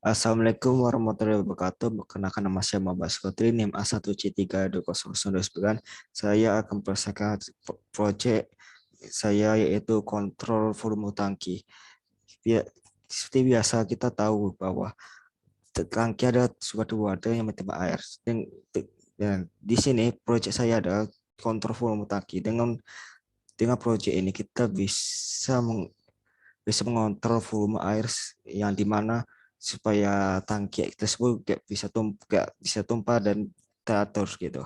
Assalamualaikum warahmatullahi wabarakatuh. Perkenalkan nama saya Muhammad Skotri, NIM A1C32009. Saya akan memperkenalkan proyek saya yaitu kontrol volume tangki. Seperti biasa kita tahu bahwa tangki ada suatu wadah yang menerima air. Dan di sini proyek saya adalah kontrol volume tangki. Dengan proyek ini kita bisa mengontrol volume air yang dimana supaya tangki tersebut gak bisa tumpah dan teratur gitu.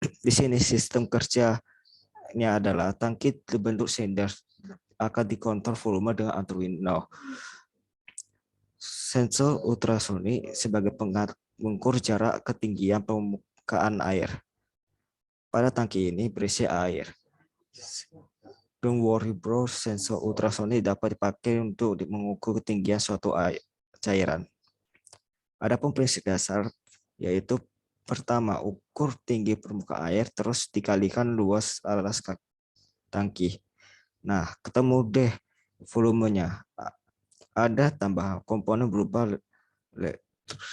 Di sini sistem kerjanya adalah tangki berbentuk silinder akan dikontrol volume dengan Arduino. Sensor ultrasonik sebagai pengukur jarak ketinggian permukaan air. Pada tangki ini berisi air. Don't worry bro, sensor ultrasonik dapat dipakai untuk mengukur ketinggian suatu cairan. Adapun prinsip dasar yaitu pertama, ukur tinggi permukaan air terus dikalikan luas alas tangki. Nah, ketemu deh volumenya. Ada tambahan komponen berupa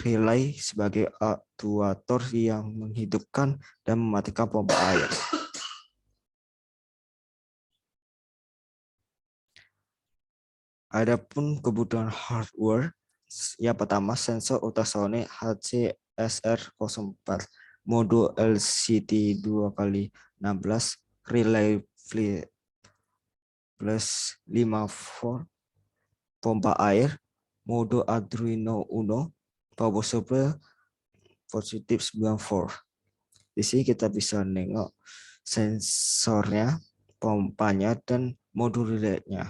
relay sebagai aktuator yang menghidupkan dan mematikan pompa air. Adapun kebutuhan hardware, yang pertama sensor ultrasonik HCSR04, modul LCD 2x16, relay plus 5 volt, pompa air, modul Arduino Uno, power supply positif 9 volt. Di sini kita bisa nengok sensornya, pompanya, dan modul relay-nya.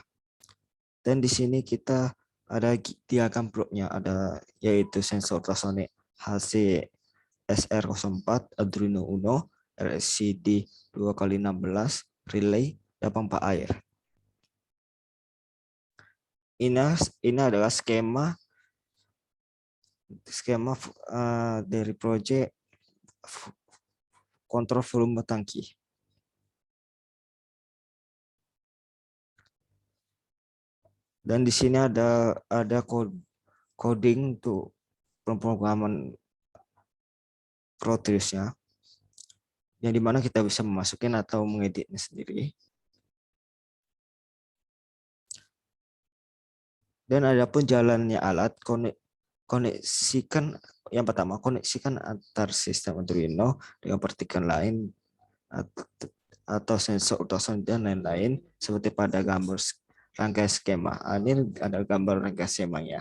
Dan di sini kita ada diagram bloknya, ada yaitu sensor ultrasonik HCSR04, Arduino Uno, LCD 2x16, relay, dan pompa air. Ini adalah skema dari proyek kontrol volume tangki. Dan di sini ada coding untuk pemrograman Proteusnya, yang dimana kita bisa memasukin atau mengeditnya sendiri. Dan adapun jalannya alat, koneksikan yang pertama, koneksikan antar sistem Arduino dengan pertikan lain atau sensor ultrasonik dan lain-lain seperti pada gambar rangkaian skema. Ini ada gambar rangkaian skemanya.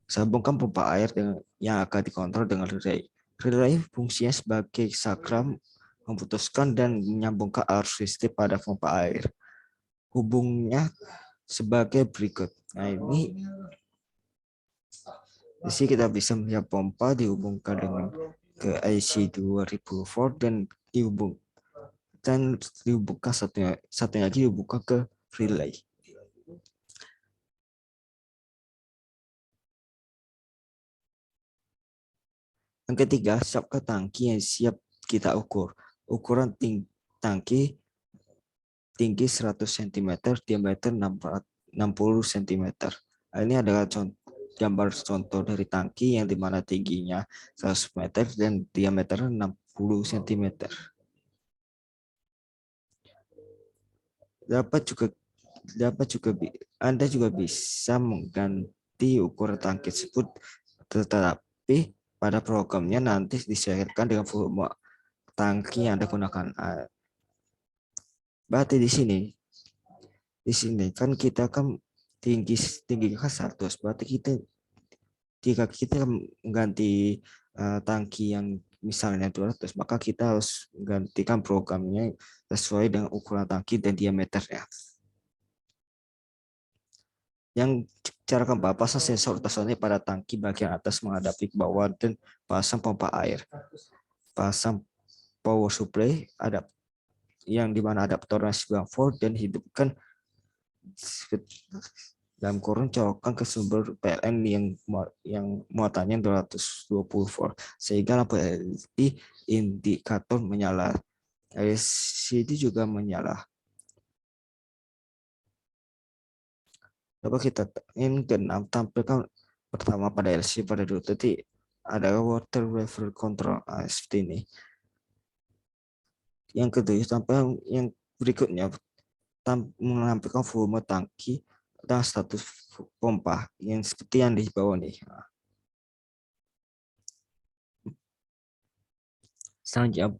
Sambungkan pompa air yang akan dikontrol dengan relay. Relay fungsinya sebagai sakram memutuskan dan menyambungkan arus listrik pada pompa air. Hubungnya sebagai berikut. Nah, ini di sini kita bisa melihat pompa dihubungkan dengan ke IC 2000 volt dan dihubungkan satunya lagi dihubungkan ke relay. Yang ketiga, siapkan tangki yang siap kita ukur. Ukuran tangki tinggi 100 cm, diameter 60 cm. Ini adalah gambar contoh dari tangki yang dimana tingginya 100 meter dan diameter 60 cm. Anda juga bisa mengganti ukuran tangki tersebut, tetapi pada programnya nanti disesuaikan dengan volume tangki yang Anda gunakan. Berarti di sini kan kita kan tinggi kan 100, berarti jika kita mengganti tangki yang misalnya 200, maka kita harus menggantikan programnya sesuai dengan ukuran tangki dan diameternya. Yang cara keempat, pasang sensor ultrasonik pada tangki bagian atas menghadapi ke bawah dan pasang pompa air. Pasang power supply yang dimana adaptornya 9 volt dan hidupkan dalam kurun colokan ke sumber PLN yang muatannya 220 volt sehingga lampu LED indikator menyala. LCD juga menyala. Coba kita ingin tampilkan pertama pada LC pada dulu titik ada water level control seperti ini. Yang kedua sampai yang berikutnya menampilkan volume tangki dan status pompa yang seperti yang di bawah nih. Selanjutnya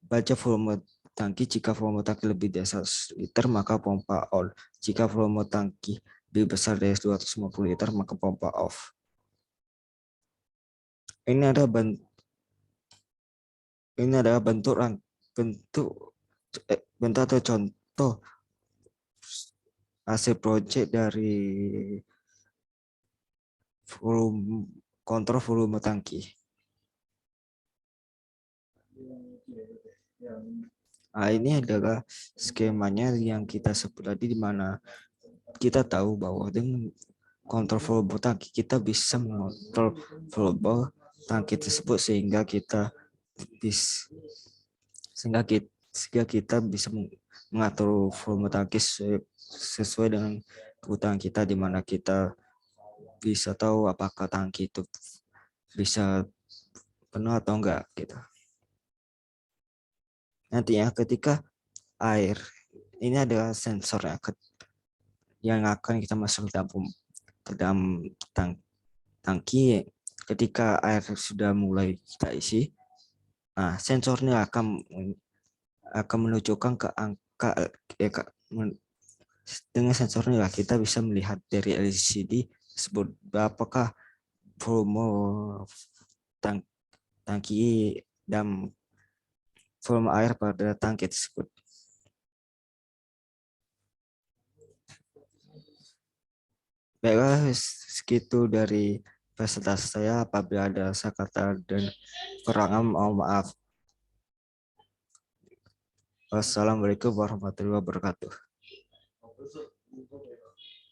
baca volume tangki. Jika volume tangki lebih dari 100 liter maka pompa on. Jika volume tangki lebih besar dari 250 liter maka pompa off. Ini adalah bentuk atau contoh hasil project dari kontrol volume tangki. Nah, ini adalah skemanya yang kita sebut tadi, di mana kita tahu bahwa dengan kontrol volume tangki kita bisa mengontrol volume tangki tersebut sehingga kita bisa mengatur volume tangki sesuai dengan kebutuhan kita, di mana kita bisa tahu apakah tangki itu bisa penuh atau enggak gitu. Nantinya ketika air ini adalah sensor yang akan kita masuk ke dalam tangki. Ketika air sudah mulai kita isi, nah sensornya akan menunjukkan ke angka dengan sensornya kita bisa melihat dari LCD tersebut apakah volume tangki dan volume air pada tangki tersebut. Baiklah, segitu dari presentasi saya. Apabila ada salah kata dan kekurangan, mohon maaf. Wassalamualaikum warahmatullahi wabarakatuh.